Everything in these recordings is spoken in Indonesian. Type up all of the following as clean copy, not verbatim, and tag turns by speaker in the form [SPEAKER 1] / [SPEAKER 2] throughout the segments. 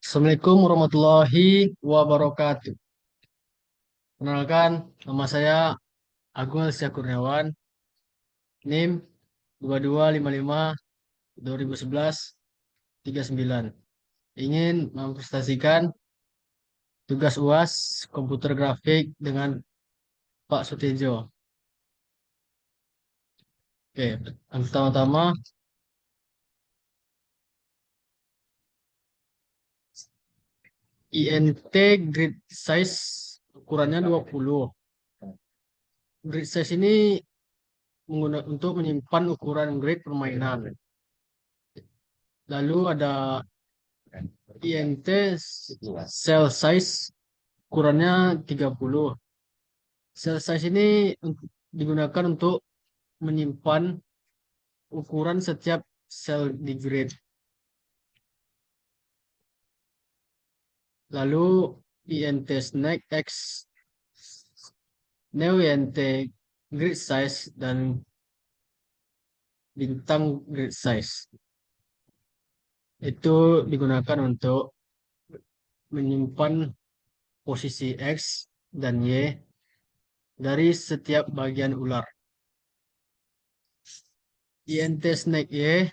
[SPEAKER 1] Assalamualaikum warahmatullahi wabarakatuh. Kenalkan, nama saya Agung Alsia Kurniawan, NIM 2255 2011 Ingin mempresentasikan tugas UAS komputer grafik dengan Pak Sutejo. Oke, yang pertama-tama INT grid size ukurannya 20. Grid size ini untuk menyimpan ukuran grid permainan. Lalu ada INT cell size ukurannya 30. Cell size ini digunakan untuk menyimpan ukuran setiap sel di grid. Lalu INT Snack X, Neo INT Grid Size, dan bintang grid size. Itu digunakan untuk menyimpan posisi X dan Y dari setiap bagian ular. INT Snack Y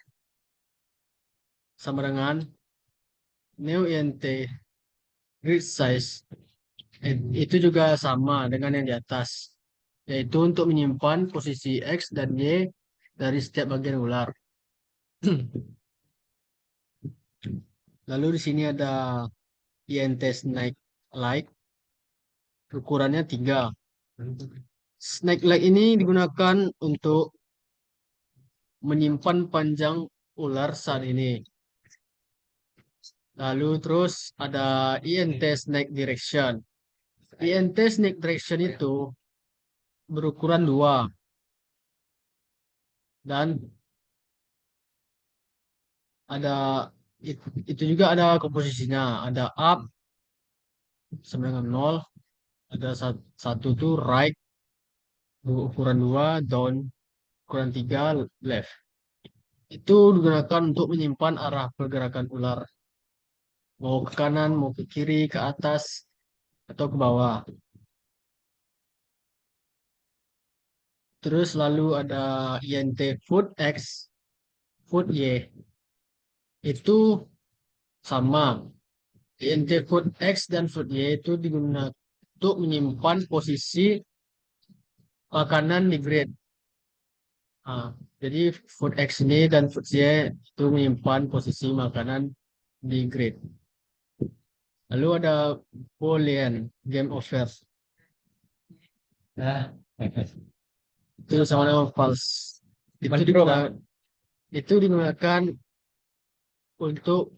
[SPEAKER 1] sama dengan Neo INT Grid Size. Itu juga sama dengan yang di atas, yaitu untuk menyimpan posisi X dan Y dari setiap bagian ular. Lalu di sini ada INT Snake Light, ukurannya 3. Snake Light ini digunakan untuk menyimpan panjang ular saat ini. Lalu terus ada INT Snake Direction. INT Snake Direction itu berukuran 2 dan ada itu juga ada komposisinya, ada up sama dengan 0, ada satu tuh right ukuran 2, down ukuran 3, left. Itu digunakan untuk menyimpan arah pergerakan ular, mau ke kanan, mau ke kiri, ke atas, atau ke bawah. Terus lalu ada INT foot X, foot Y. Itu sama. INT foot X dan foot Y itu digunakan untuk menyimpan posisi makanan di grid. Ah, jadi food X ini dan food Y itu menyimpan posisi makanan di grid. Lalu ada Boolean game over. Nah, itu sama dengan false. Itu digunakan untuk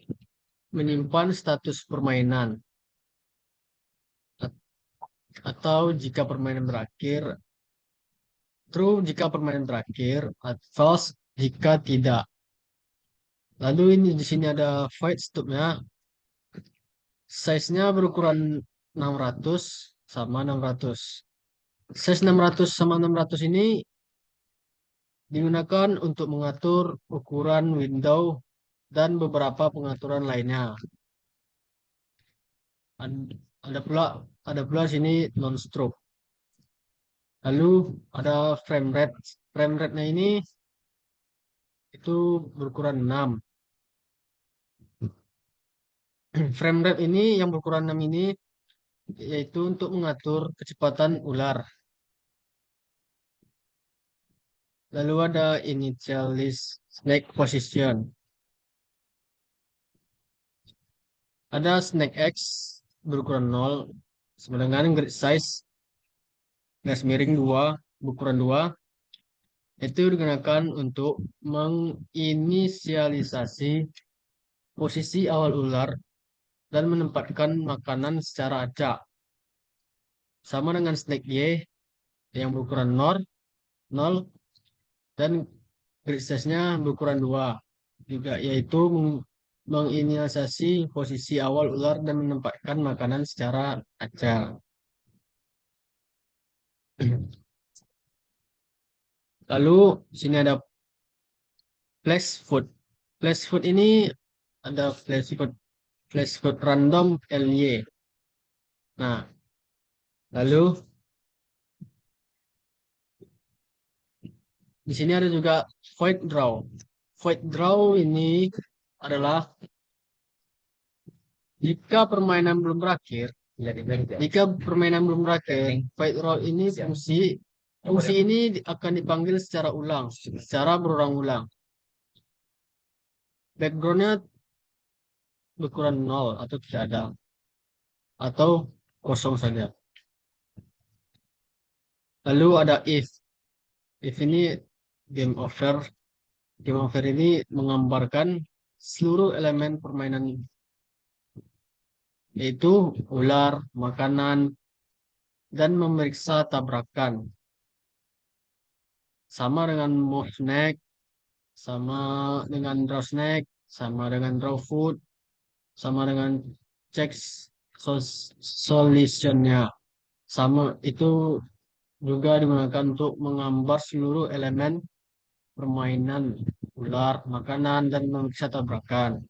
[SPEAKER 1] menyimpan status permainan, atau jika permainan berakhir, true jika permainan berakhir, false jika tidak. Lalu ini di sini ada void stubnya. Size-nya berukuran 600 sama 600. Size 600 sama 600 ini digunakan untuk mengatur ukuran window dan beberapa pengaturan lainnya. Ada pula ada pula sini non-stroke. Lalu ada frame rate. Frame rate-nya ini itu berukuran 6. Frame rate ini yang berukuran 6 ini yaitu untuk mengatur kecepatan ular. Lalu ada initialis snake position. Ada snake X berukuran 0 sama dengan grid size garis miring 2 berukuran 2. Itu digunakan untuk menginisialisasi posisi awal ular dan menempatkan makanan secara acak. Sama dengan snake Y yang berukuran 0, 0 dan grid size-nya berukuran 2 juga, yaitu menginisialisasi posisi awal ular dan menempatkan makanan secara acak. Lalu sini ada place food. Flash food ini ada flash food random LY. Nah, lalu di sini ada juga void draw. Void draw ini adalah jika permainan belum berakhir, jika permainan belum berakhir, void draw ini fungsi ini akan dipanggil secara berulang-ulang. Backgroundnya berukuran 0 atau tidak ada, atau kosong saja. Lalu ada if. If ini game over. Game over ini menggambarkan seluruh elemen permainan, yaitu ular, makanan, dan memeriksa tabrakan. Sama dengan move snack, sama dengan draw snack, sama dengan draw food, sama dengan check solutionnya. Sama itu juga digunakan untuk menggambar seluruh elemen permainan, ular, makanan, dan memeriksa tabrakan.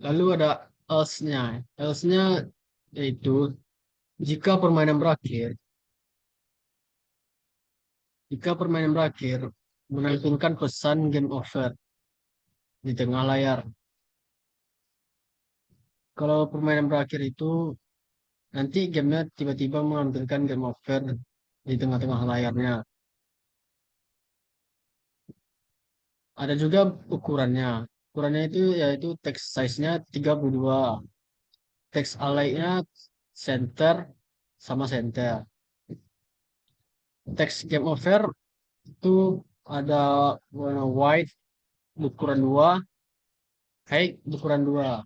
[SPEAKER 1] Lalu ada else-nya. Else-nya yaitu jika permainan berakhir, menampilkan pesan game over di tengah layar. Kalau permainan berakhir itu nanti gamenya tiba-tiba menampilkan game over di tengah-tengah layarnya. Ada juga ukurannya. Ukurannya itu yaitu text size-nya 32. Text align-nya center sama center. Text game over itu ada warna white ukuran 2, height ukuran 2.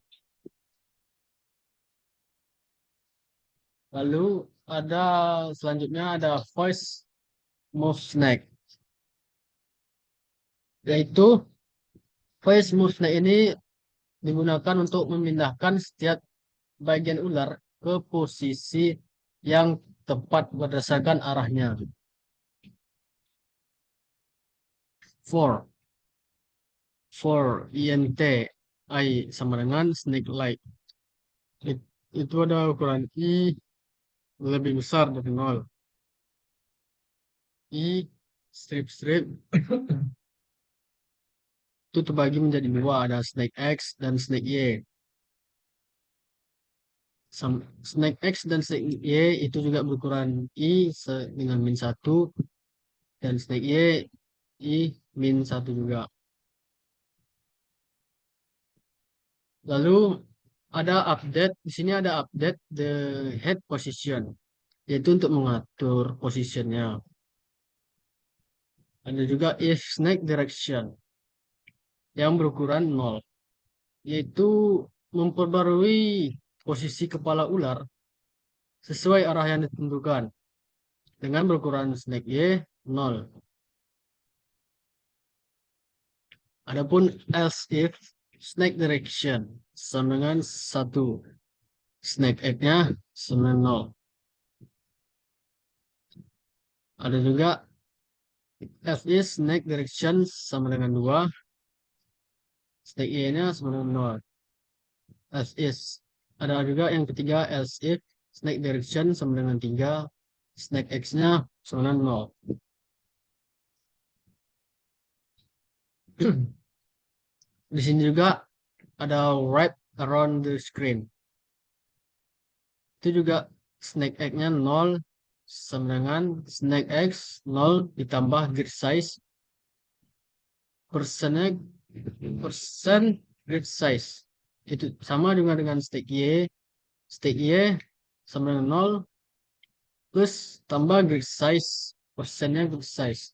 [SPEAKER 1] Lalu ada selanjutnya ada voice move snack. Yaitu voice move snack ini digunakan untuk memindahkan setiap bagian ular ke posisi yang tepat berdasarkan arahnya. For INT I sama dengan snake like. Itu ada ukuran I lebih besar dari 0. I strip itu terbagi menjadi dua, ada snake X dan snake Y. Snake X dan snake Y itu juga berukuran I dengan -1, dan snake Y I -1 juga. Lalu ada update, di sini ada update the head position, yaitu untuk mengatur posisinya. Ada juga if snake direction yang berukuran 0, yaitu memperbarui posisi kepala ular sesuai arah yang ditentukan dengan berukuran snake Y 0. Adapun else if snake direction sama dengan 1, snake egg-nya sama dengan 0. Ada juga else if snake direction sama dengan 2, snake Y-nya sama dengan 0. Else if ada juga yang ketiga else if snake direction sama dengan 3, snake X-nya sama dengan 0. Di sini juga ada wrap around the screen. Itu juga snake egg-nya 0 sama dengan snake X 0 ditambah grid size persen grid size. Itu sama dengan snake Y. Snake Y sama dengan 0 plus tambah grid size persennya grid size.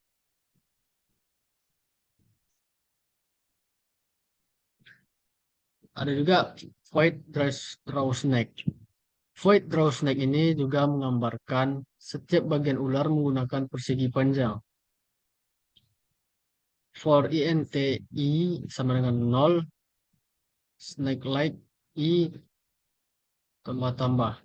[SPEAKER 1] Ada juga void draw snake. Void draw snake ini juga menggambarkan setiap bagian ular menggunakan persegi panjang. For INT I sama dengan 0, snake like I tambah-tambah.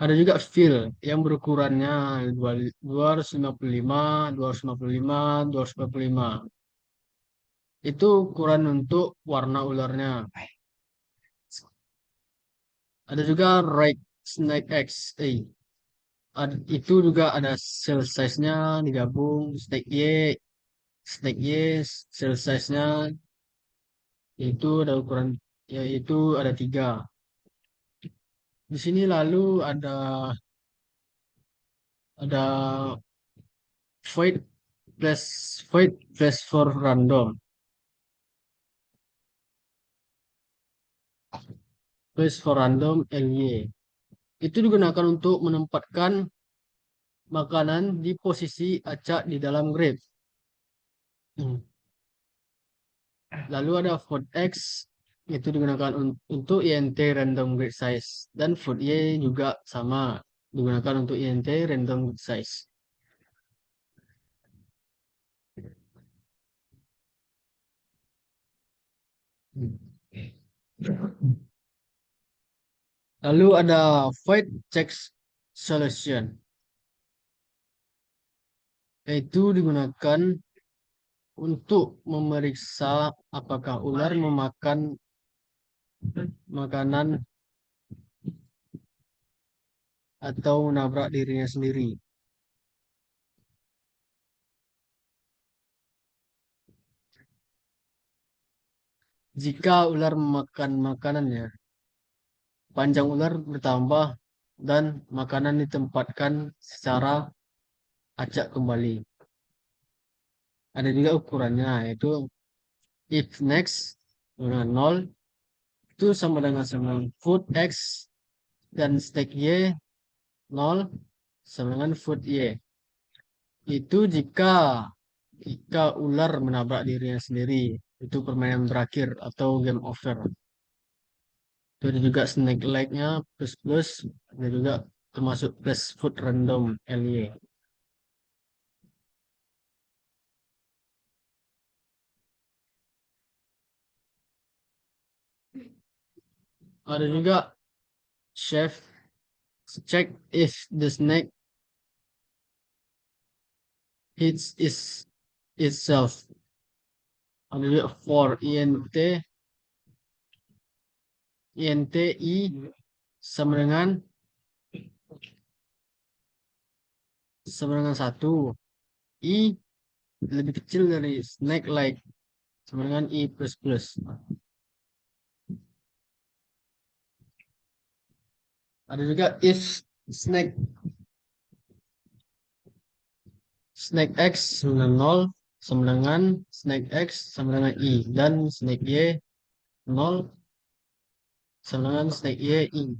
[SPEAKER 1] Ada juga fill yang berukurannya 255, 255, 255. Itu ukuran untuk warna ularnya. Ada juga Rake Snake X. Itu juga ada cell size-nya digabung. Snake Y, cell size-nya itu ada ukuran, yaitu ada 3. Di sini lalu ada void void plus for random. Place for random LY. Itu digunakan untuk menempatkan makanan di posisi acak di dalam grade. Lalu ada food X, itu digunakan untuk INT random grade size. Dan food Y juga sama, digunakan untuk INT random grade size. Lalu ada void check solution. Itu digunakan untuk memeriksa apakah ular memakan makanan atau menabrak dirinya sendiri. Jika ular memakan makanannya, panjang ular bertambah dan makanan ditempatkan secara acak kembali. Ada juga ukurannya, yaitu if next dengan 0 itu sama dengan food X dan stack Y 0 sama dengan food Y. Itu jika ular menabrak dirinya sendiri, itu permainan berakhir atau game over. Itu ada juga snake leg-nya plus plus, ada juga termasuk plus food random LY. Ada juga chef check if the snake hits itself. Ada juga for INTI sama dengan 1. I lebih kecil dari snake like sama dengan I plus plus. Ada juga if snake snake X sama dengan 0 sama dengan snake X sama dengan I dan snake Y 0 sama dengan snake Y I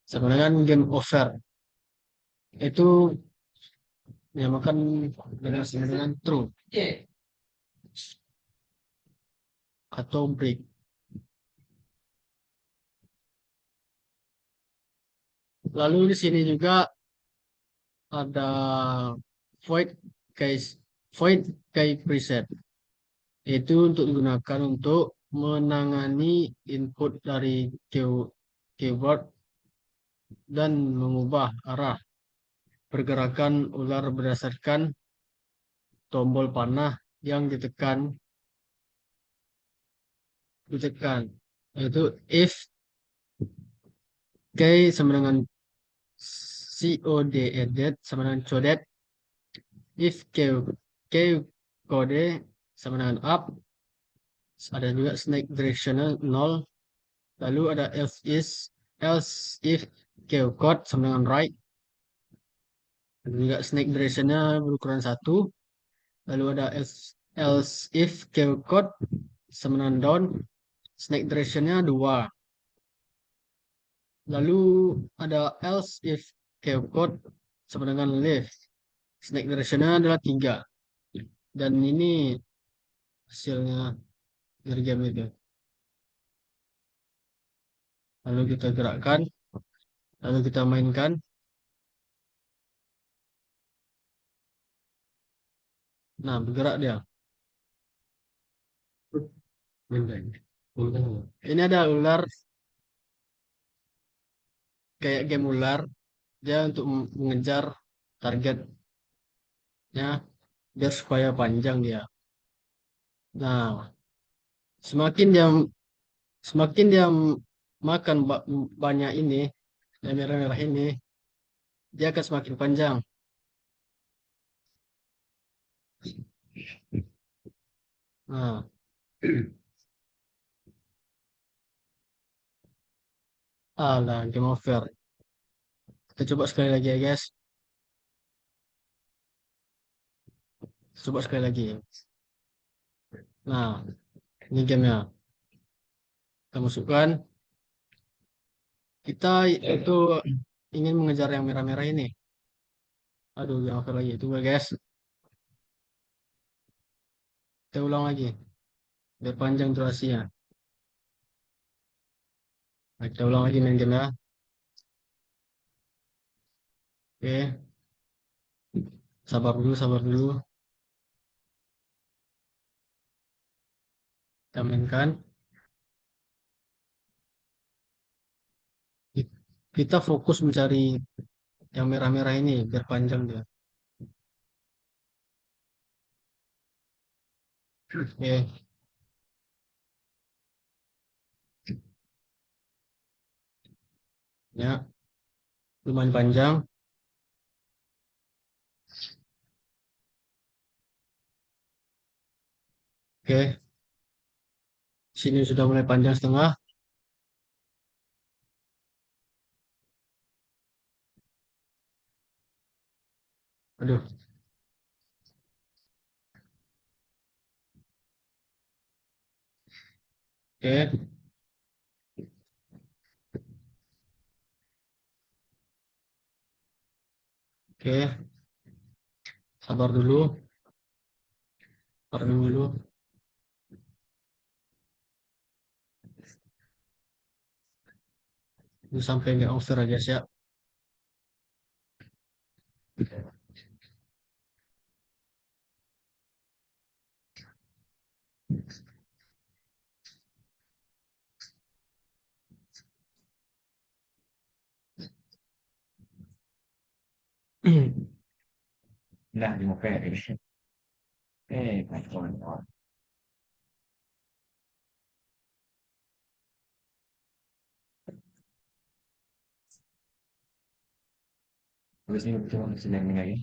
[SPEAKER 1] sama dengan game over. Itu dinamakan dengan true atau break. Lalu di sini juga ada void case void case preset. Itu untuk digunakan untuk menangani input dari keyboard dan mengubah arah pergerakan ular berdasarkan tombol panah yang ditekan. Yaitu if K sama dengan COD edit sama dengan codet, if K kode sama dengan up, ada juga snake directional 0, lalu ada else if K code sama dengan right, ada juga snake directionnya berukuran 1, lalu ada else if K code sama dengan down, snake directionnya 2, lalu ada else if K code sama dengan left, snake directionnya adalah 3. Dan ini hasilnya dari game itu. Lalu kita gerakkan, lalu kita mainkan. Nah, bergerak dia. Ini ada ular, kayak game ular. dia untuk mengejar targetnya biar supaya panjang dia. Nah, semakin dia semakin dia makan banyak ini, yang merah-merah ini, dia akan semakin panjang. Nah, alah, game over. Kita coba sekali lagi ya, guys. Coba sekali lagi. Nah, ini gamenya. Kita masukkan. Kita itu ingin mengejar yang merah-merah ini. Aduh, game over lagi. Tunggu, guys. Kita ulang lagi. Biar panjang durasinya. Nah, kita ulang lagi main game ya. Oke, sabar dulu, sabar dulu. Kita mainkan. Kita fokus mencari yang merah-merah ini biar panjang dia. Oke, ya, lumayan panjang. Oke, sini sudah mulai panjang setengah. Aduh, oke, oke, sabar dulu, sabar dulu. Ini sampai nggak over aja sih ya.
[SPEAKER 2] Nah, di muka ya ini. Kacauan. Terus ini cuma sedang lagi.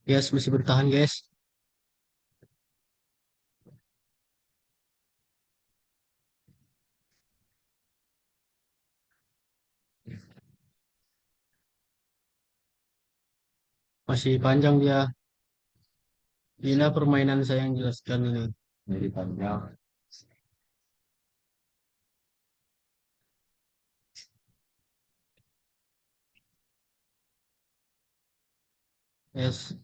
[SPEAKER 1] Yes, masih bertahan guys. Masih panjang dia. Inilah permainan saya yang jelaskan ini.
[SPEAKER 2] Jadi panjang.
[SPEAKER 1] Yes,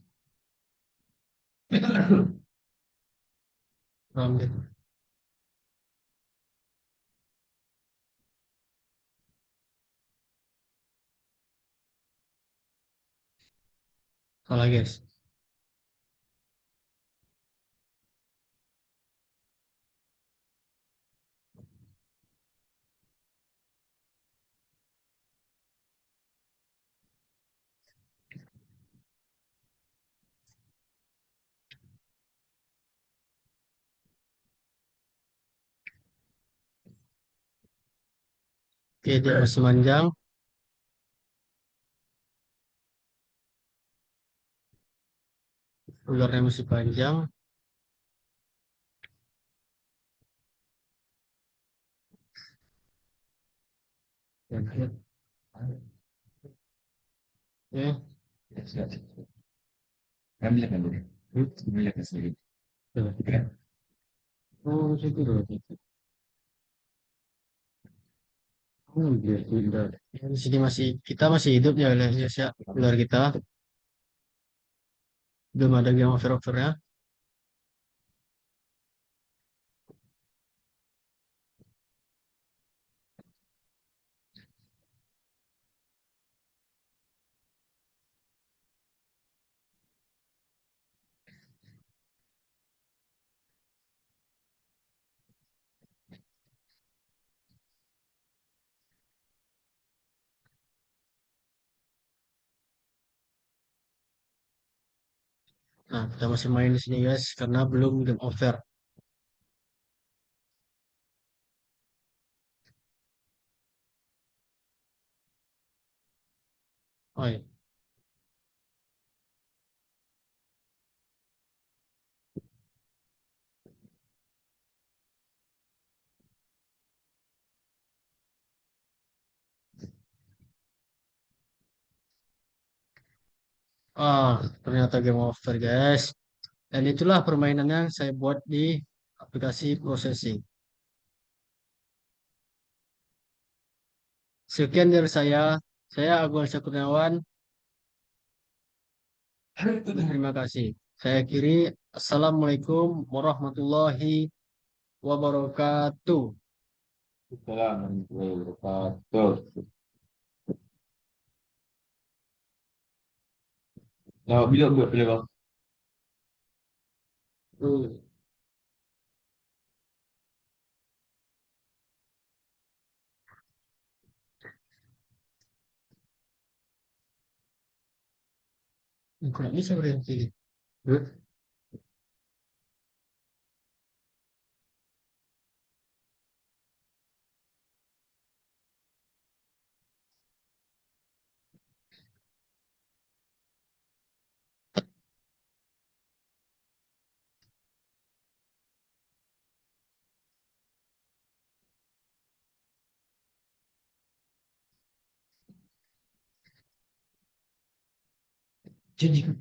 [SPEAKER 1] paham deh. Salah guys. Oke, dia masih panjang. Ularnya masih panjang.
[SPEAKER 2] Ya,
[SPEAKER 1] Oke.
[SPEAKER 2] ya, sudah. Ambil kan dulu. Ambil kan sendiri. Keren.
[SPEAKER 1] Oh, situ dulu. Oh, dia tidak. Ya, di sini masih kita masih hidup ya, guys ya. Ular kita belum ada game over-overnya. Nah, kita masih main di sini guys karena belum game over. Oh, iya. Ah, ternyata game over guys. Dan itulah permainan yang saya buat di aplikasi processing. Sekian dari saya. Saya Agung Kurniawan. Terima kasih. Saya akhiri. Assalamualaikum warahmatullahi wabarakatuh.
[SPEAKER 2] Assalamualaikum warahmatullahi wabarakatuh. Nah, bila buat bila bang?
[SPEAKER 1] Hmm. Nggak bisa berhenti. Jadi